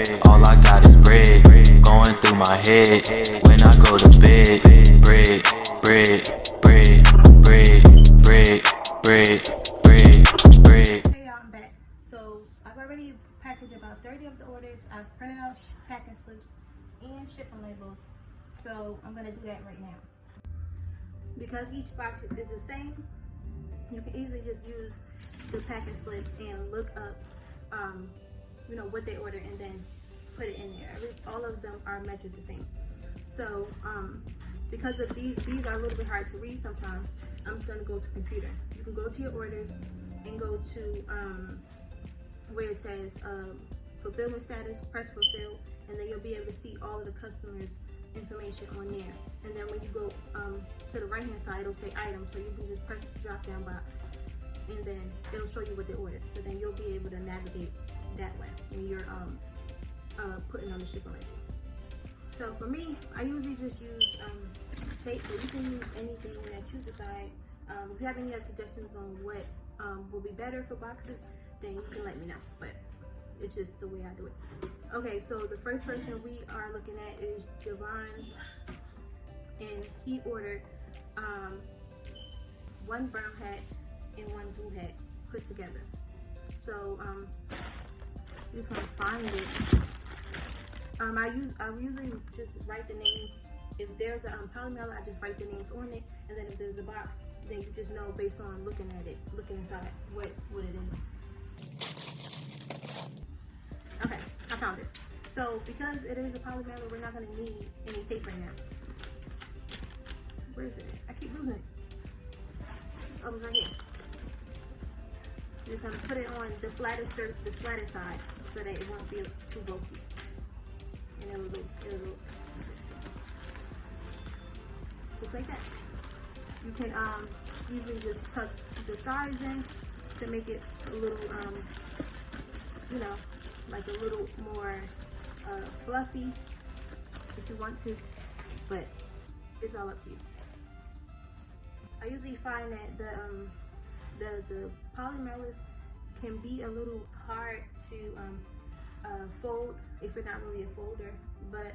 All I got is bread going through my head when I go to bed. Bread, bread, bread, bread, bread, bread, bread, bread. Hey y'all, I'm back. So I've already packaged about 30 of the orders. I've printed out packing slips and shipping labels. So I'm gonna do that right now. Because each box is the same, you can easily just use the packing slip and look up, what they ordered and then put it in there. All of them are measured the same. So because of these are a little bit hard to read sometimes, I'm just gonna go to computer. You can go to your orders and go to where it says fulfillment status, press fulfill, and then you'll be able to see all of the customers' information on there. And then when you go to the right hand side, it'll say items, so you can just press the drop down box and then it'll show you what they ordered. So then you'll be able to navigate that way when you're putting on the shipping labels. So for me, I usually just use tape, but you can use anything that you decide. If you have any other suggestions on what will be better for boxes, then you can let me know, but it's just the way I do it. Okay, so the first person we are looking at is 𝖕𝖕, and he ordered one brown hat and one blue hat put together. So I'm just gonna find it. I usually just write the names. If there's a polymer, I just write the names on it, and then if there's a box, then you just know based on looking at it, looking inside what it is. Okay, I found it. So because it is a polymer, we're not gonna need any tape right now. Where is it? I keep losing it. Oh, it's right here. You're just gonna put it on the flatter side so that it won't be too bulky. And it'll look just like that. You can usually just tuck the sides in to make it a little like a little more fluffy if you want to, but it's all up to you. I usually find that the polymers can be a little hard to fold if you're not really a folder, but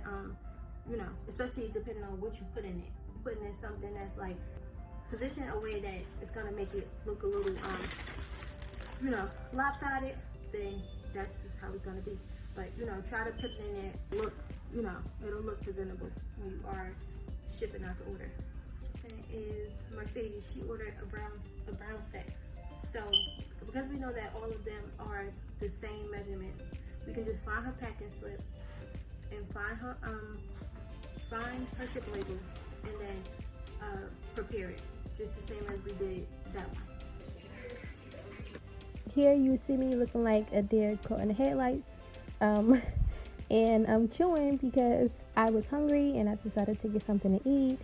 especially depending on what you put in it. Putting in something that's like positioned a way that it's gonna make it look a little lopsided, then that's just how it's gonna be. But try to put it in there, look, it'll look presentable when you are shipping out the order. This is Mercedes. She ordered a brown set. So because we know that all of them are the same measurements, we can just find her packing slip and find her ship label and then prepare it just the same as we did that one. Here you see me looking like a deer caught in the headlights, and I'm chewing because I was hungry and I decided to get something to eat.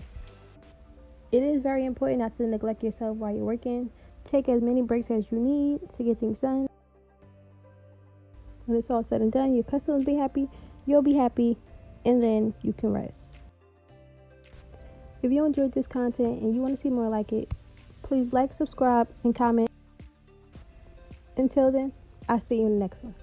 It is very important not to neglect yourself while you're working. Take as many breaks as you need to get things done. When it's all said and done, your customers be happy, you'll be happy, and then you can rest. If you enjoyed this content and you want to see more like it, please like, subscribe, and comment. Until then, I'll see you in the next one.